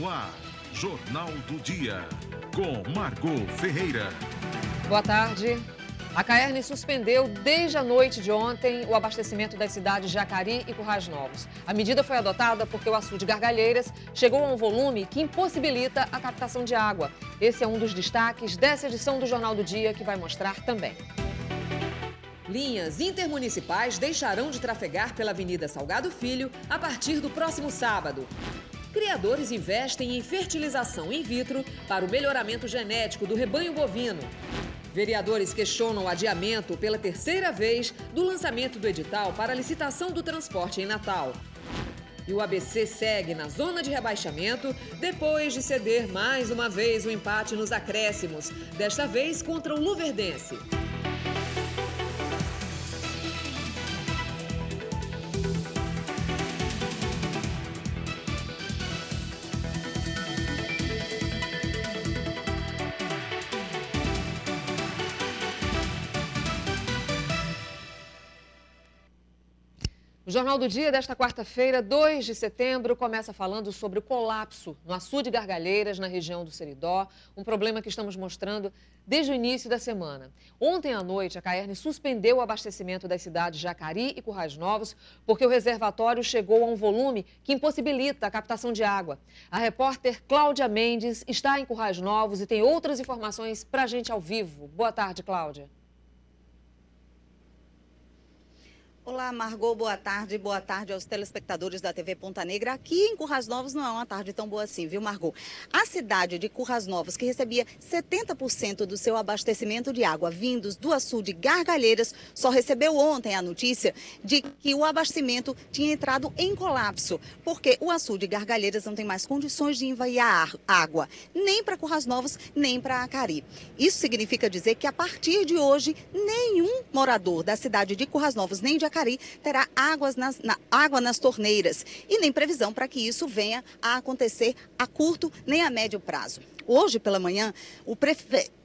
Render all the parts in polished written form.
no ar, Jornal do Dia, com Margot Ferreira. Boa tarde. A CAERN suspendeu desde a noite de ontem o abastecimento das cidades de Jacari e Currais Novos. A medida foi adotada porque o açude Gargalheiras chegou a um volume que impossibilita a captação de água. Esse é um dos destaques dessa edição do Jornal do Dia, que vai mostrar também. Linhas intermunicipais deixarão de trafegar pela Avenida Salgado Filho a partir do próximo sábado. Criadores investem em fertilização in vitro para o melhoramento genético do rebanho bovino. Vereadores questionam o adiamento pela terceira vez do lançamento do edital para a licitação do transporte em Natal. E o ABC segue na zona de rebaixamento depois de ceder mais uma vez o empate nos acréscimos, desta vez contra o Luverdense. O Jornal do Dia desta quarta-feira, 2 de setembro, começa falando sobre o colapso no açude Gargalheiras, na região do Seridó, um problema que estamos mostrando desde o início da semana. Ontem à noite, a CAERN suspendeu o abastecimento das cidades de Jacari e Currais Novos porque o reservatório chegou a um volume que impossibilita a captação de água. A repórter Cláudia Mendes está em Currais Novos e tem outras informações para a gente ao vivo. Boa tarde, Cláudia. Olá, Margot, boa tarde aos telespectadores da TV Ponta Negra. Aqui em Currais Novos não é uma tarde tão boa assim, viu, Margot? A cidade de Currais Novos, que recebia 70% do seu abastecimento de água vindos do açude Gargalheiras, só recebeu ontem a notícia de que o abastecimento tinha entrado em colapso, porque o açude Gargalheiras não tem mais condições de enviar água, nem para Currais Novos, nem para Acari. Isso significa dizer que a partir de hoje, nenhum morador da cidade de Currais Novos, nem de Acari, terá água nas torneiras e nem previsão para que isso venha a acontecer a curto nem a médio prazo. Hoje pela manhã, o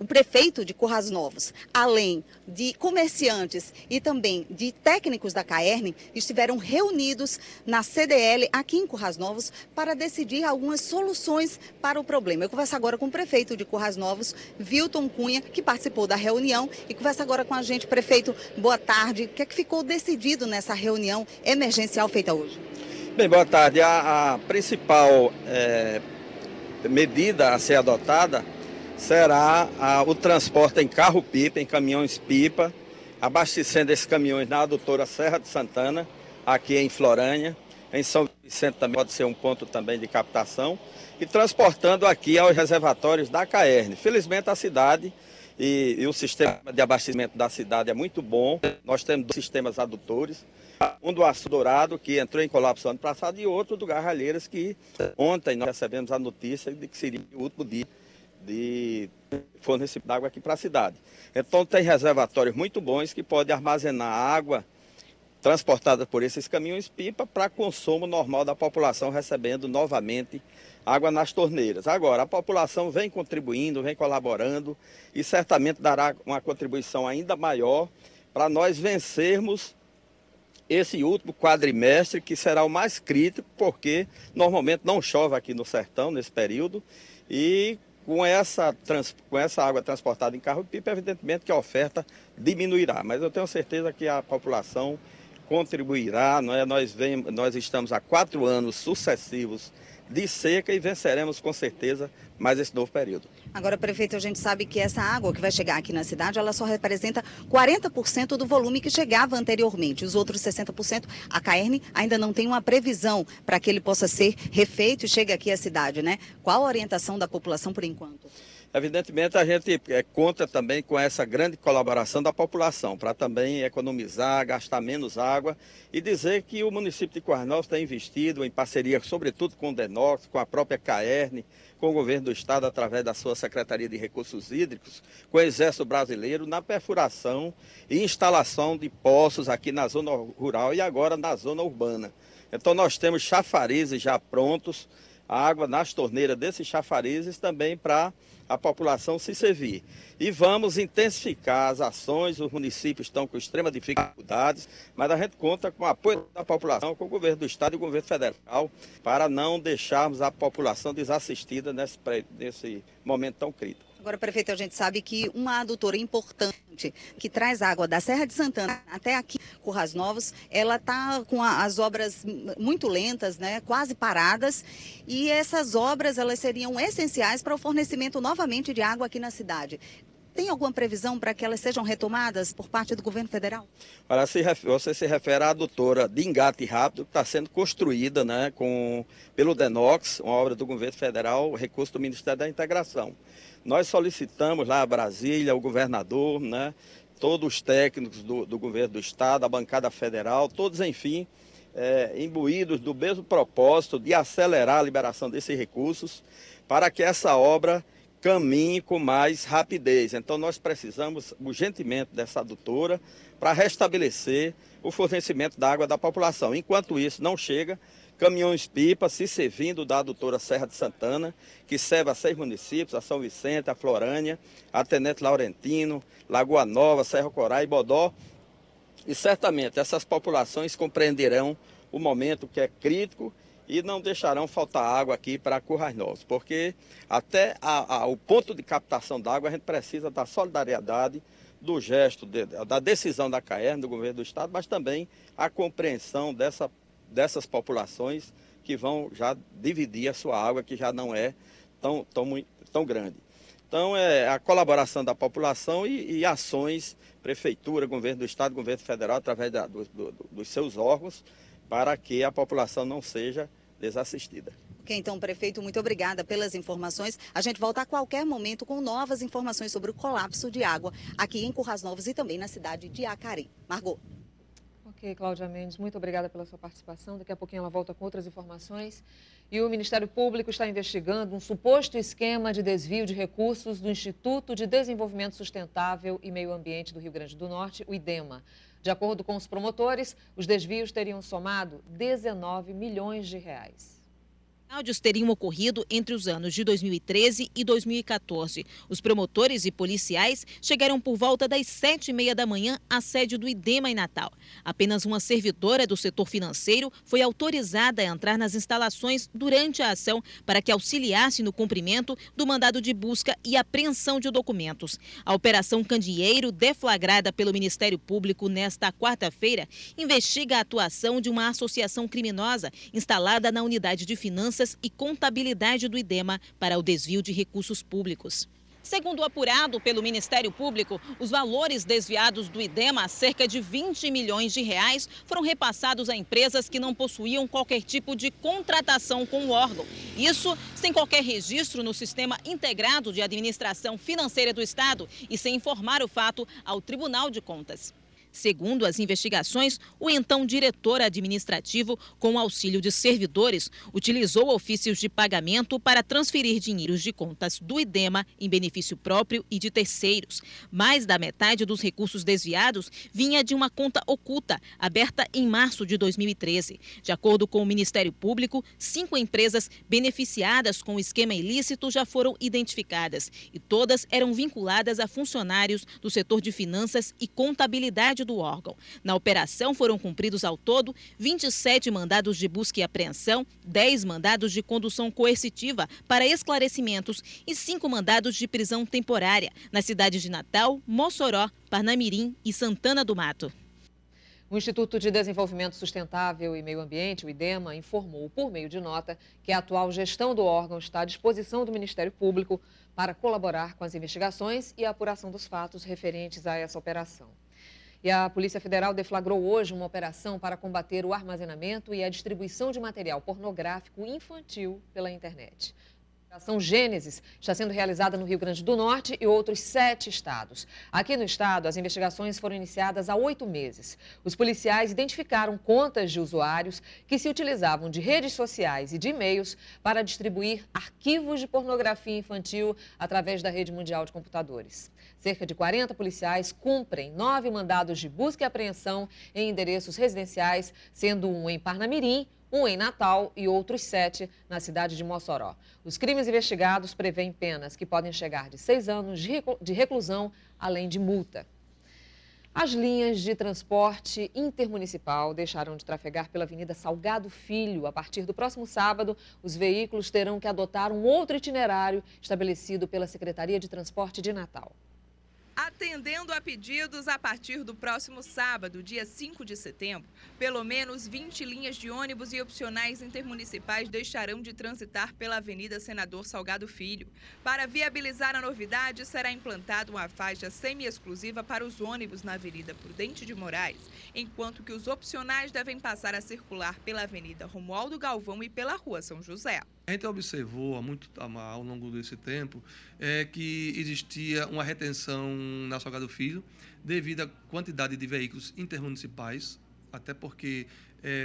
prefeito de Currais Novos, além de comerciantes e também de técnicos da CAERN, estiveram reunidos na CDL aqui em Currais Novos para decidir algumas soluções para o problema. Eu converso agora com o prefeito de Currais Novos, Vilton Cunha, que participou da reunião, e conversa agora com a gente. Prefeito, boa tarde. O que é que ficou decidido nessa reunião emergencial feita hoje? Bem, boa tarde. A principal medida a ser adotada será o transporte em carro-pipa, em caminhões-pipa, abastecendo esses caminhões na adutora Serra de Santana, aqui em Florânia. Em São Vicente também pode ser um ponto também de captação, e transportando aqui aos reservatórios da CAERN. Felizmente a cidade e o sistema de abastecimento da cidade é muito bom. Nós temos 2 sistemas adutores, um do Açude Dourado, que entrou em colapso ano passado, e outro do Gargalheiras, que ontem nós recebemos a notícia de que seria o último dia de fornecimento de água aqui para a cidade. Então tem reservatórios muito bons que podem armazenar água transportada por esses caminhões-pipa para consumo normal da população, recebendo novamente água nas torneiras. Agora, a população vem contribuindo, vem colaborando e certamente dará uma contribuição ainda maior para nós vencermos esse último quadrimestre, que será o mais crítico, porque normalmente não chove aqui no sertão nesse período, e com essa água transportada em carro-pipa, evidentemente que a oferta diminuirá. Mas eu tenho certeza que a população contribuirá, não é? Nós estamos há 4 anos sucessivos de seca e venceremos com certeza mais esse novo período. Agora, prefeito, a gente sabe que essa água que vai chegar aqui na cidade, ela só representa 40% do volume que chegava anteriormente. Os outros 60%, a CAERN ainda não tem uma previsão para que ele possa ser refeito e chegue aqui à cidade, né? Qual a orientação da população por enquanto? Evidentemente, a gente conta também com essa grande colaboração da população, para também economizar, gastar menos água, e dizer que o município de Currais Novos tem investido em parceria, sobretudo com o DENOX, com a própria CAERN, com o governo do estado, através da sua Secretaria de Recursos Hídricos, com o Exército Brasileiro, na perfuração e instalação de poços aqui na zona rural e agora na zona urbana. Então nós temos chafarizes já prontos, água nas torneiras desses chafarizes também para a população se servir. E vamos intensificar as ações, os municípios estão com extrema dificuldades, mas a gente conta com o apoio da população, com o governo do estado e o governo federal, para não deixarmos a população desassistida nesse momento tão crítico. Agora, prefeito, a gente sabe que uma adutora importante que traz água da Serra de Santana até aqui, Currais Novos, ela está com as obras muito lentas, né, quase paradas, e essas obras elas seriam essenciais para o fornecimento novamente de água aqui na cidade. Tem alguma previsão para que elas sejam retomadas por parte do governo federal? Olha, você se refere à adutora de engate rápido, que está sendo construída, né, pelo DENOX, uma obra do governo federal, recurso do Ministério da Integração. Nós solicitamos lá a Brasília, o governador, né, todos os técnicos do governo do estado, a bancada federal, todos, enfim, imbuídos do mesmo propósito de acelerar a liberação desses recursos para que essa obra caminhe com mais rapidez. Então nós precisamos urgentemente dessa adutora para restabelecer o fornecimento da água da população. Enquanto isso não chega, caminhões-pipa se servindo da adutora Serra de Santana, que serve a 6 municípios, a São Vicente, a Florânia, a Tenente Laurentino, Lagoa Nova, Serra Corá e Bodó. E certamente essas populações compreenderão o momento que é crítico e não deixarão faltar água aqui para Currais Novos, porque até o ponto de captação da água a gente precisa da solidariedade, do gesto, da decisão da CAERN, do governo do estado, mas também a compreensão dessas populações que vão já dividir a sua água, que já não é tão grande. Então, é a colaboração da população e ações, prefeitura, governo do estado, governo federal, através dos seus órgãos, para que a população não seja desassistida. Ok, então, prefeito, muito obrigada pelas informações. A gente volta a qualquer momento com novas informações sobre o colapso de água aqui em Currais Novos e também na cidade de Acari. Margot. Ok, Cláudia Mendes, muito obrigada pela sua participação. Daqui a pouquinho ela volta com outras informações. E o Ministério Público está investigando um suposto esquema de desvio de recursos do Instituto de Desenvolvimento Sustentável e Meio Ambiente do Rio Grande do Norte, o IDEMA. De acordo com os promotores, os desvios teriam somado 19 milhões de reais. Áudios teriam ocorrido entre os anos de 2013 e 2014. Os promotores e policiais chegaram por volta das 7h30 da manhã à sede do IDEMA em Natal. Apenas uma servidora do setor financeiro foi autorizada a entrar nas instalações durante a ação para que auxiliasse no cumprimento do mandado de busca e apreensão de documentos. A Operação Candeeiro, deflagrada pelo Ministério Público nesta quarta-feira, investiga a atuação de uma associação criminosa instalada na Unidade de Finanças e Contabilidade do IDEMA para o desvio de recursos públicos. Segundo o apurado pelo Ministério Público, os valores desviados do IDEMA, cerca de 20 milhões de reais, foram repassados a empresas que não possuíam qualquer tipo de contratação com o órgão. Isso sem qualquer registro no Sistema Integrado de Administração Financeira do Estado e sem informar o fato ao Tribunal de Contas. Segundo as investigações, o então diretor administrativo, com o auxílio de servidores, utilizou ofícios de pagamento para transferir dinheiros de contas do IDEMA em benefício próprio e de terceiros. Mais da metade dos recursos desviados vinha de uma conta oculta, aberta em março de 2013. De acordo com o Ministério Público, 5 empresas beneficiadas com o esquema ilícito já foram identificadas e todas eram vinculadas a funcionários do setor de finanças e contabilidade do órgão. Na operação foram cumpridos ao todo 27 mandados de busca e apreensão, 10 mandados de condução coercitiva para esclarecimentos e 5 mandados de prisão temporária nas cidades de Natal, Mossoró, Parnamirim e Santana do Mato. O Instituto de Desenvolvimento Sustentável e Meio Ambiente, o IDEMA, informou por meio de nota que a atual gestão do órgão está à disposição do Ministério Público para colaborar com as investigações e a apuração dos fatos referentes a essa operação. E a Polícia Federal deflagrou hoje uma operação para combater o armazenamento e a distribuição de material pornográfico infantil pela internet. A Operação Gênesis está sendo realizada no Rio Grande do Norte e outros 7 estados. Aqui no estado, as investigações foram iniciadas há 8 meses. Os policiais identificaram contas de usuários que se utilizavam de redes sociais e de e-mails para distribuir arquivos de pornografia infantil através da rede mundial de computadores. Cerca de 40 policiais cumprem 9 mandados de busca e apreensão em endereços residenciais, sendo um em Parnamirim, um em Natal e outros 7 na cidade de Mossoró. Os crimes investigados prevêem penas que podem chegar de 6 anos de reclusão, além de multa. As linhas de transporte intermunicipal deixarão de trafegar pela Avenida Salgado Filho. A partir do próximo sábado, os veículos terão que adotar um outro itinerário estabelecido pela Secretaria de Transporte de Natal. Atendendo a pedidos, a partir do próximo sábado, dia 5 de setembro, pelo menos 20 linhas de ônibus e opcionais intermunicipais deixarão de transitar pela Avenida Senador Salgado Filho. Para viabilizar a novidade, será implantada uma faixa semi-exclusiva para os ônibus na Avenida Prudente de Moraes, enquanto que os opcionais devem passar a circular pela Avenida Romualdo Galvão e pela Rua São José. A gente observou ao longo desse tempo que existia uma retenção na Salgado Filho devido à quantidade de veículos intermunicipais, até porque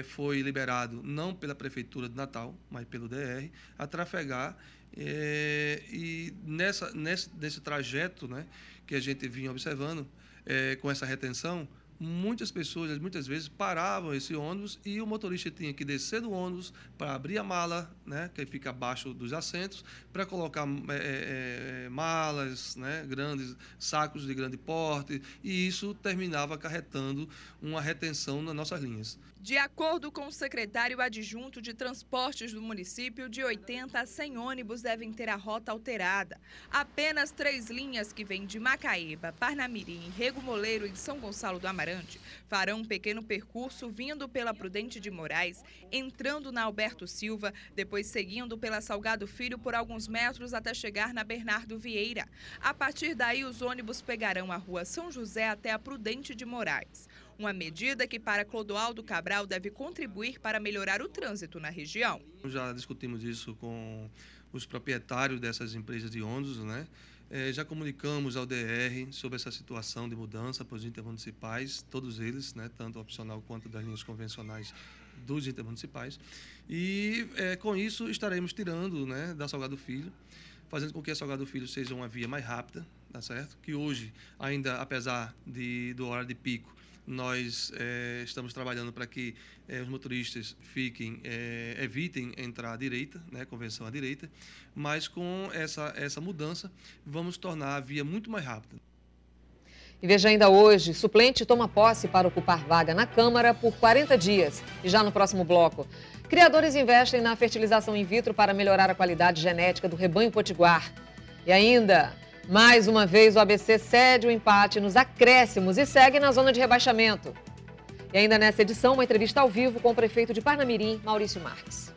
foi liberado não pela Prefeitura de Natal, mas pelo DR, a trafegar. E nesse trajeto, né, que a gente vinha observando com essa retenção, muitas pessoas, muitas vezes, paravam esse ônibus e o motorista tinha que descer do ônibus para abrir a mala, né, que fica abaixo dos assentos, para colocar malas, né, grandes sacos de grande porte, e isso terminava acarretando uma retenção nas nossas linhas. De acordo com o secretário adjunto de Transportes do município, de 80 a 100 ônibus devem ter a rota alterada. Apenas 3 linhas que vêm de Macaíba, Parnamirim, Rego Moleiro e São Gonçalo do Amarante farão um pequeno percurso vindo pela Prudente de Moraes, entrando na Alberto Silva, depois seguindo pela Salgado Filho por alguns metros até chegar na Bernardo Vieira. A partir daí, os ônibus pegarão a Rua São José até a Prudente de Moraes. Uma medida que, para Clodoaldo Cabral, deve contribuir para melhorar o trânsito na região. Já discutimos isso com os proprietários dessas empresas de ônibus, né? Já comunicamos ao DR sobre essa situação de mudança para os intermunicipais, todos eles, né? Tanto opcional quanto das linhas convencionais dos intermunicipais. E com isso estaremos tirando, né, da Salgado Filho, fazendo com que a Salgado Filho seja uma via mais rápida, tá certo? Que hoje, ainda apesar do horário de pico, nós estamos trabalhando para que os motoristas evitem entrar à direita, né, convenção à direita, mas com essa mudança vamos tornar a via muito mais rápida. E veja ainda hoje, suplente toma posse para ocupar vaga na Câmara por 40 dias. E já no próximo bloco, criadores investem na fertilização in vitro para melhorar a qualidade genética do rebanho potiguar. E ainda, mais uma vez, o ABC cede o empate nos acréscimos e segue na zona de rebaixamento. E ainda nessa edição, uma entrevista ao vivo com o prefeito de Parnamirim, Maurício Marques.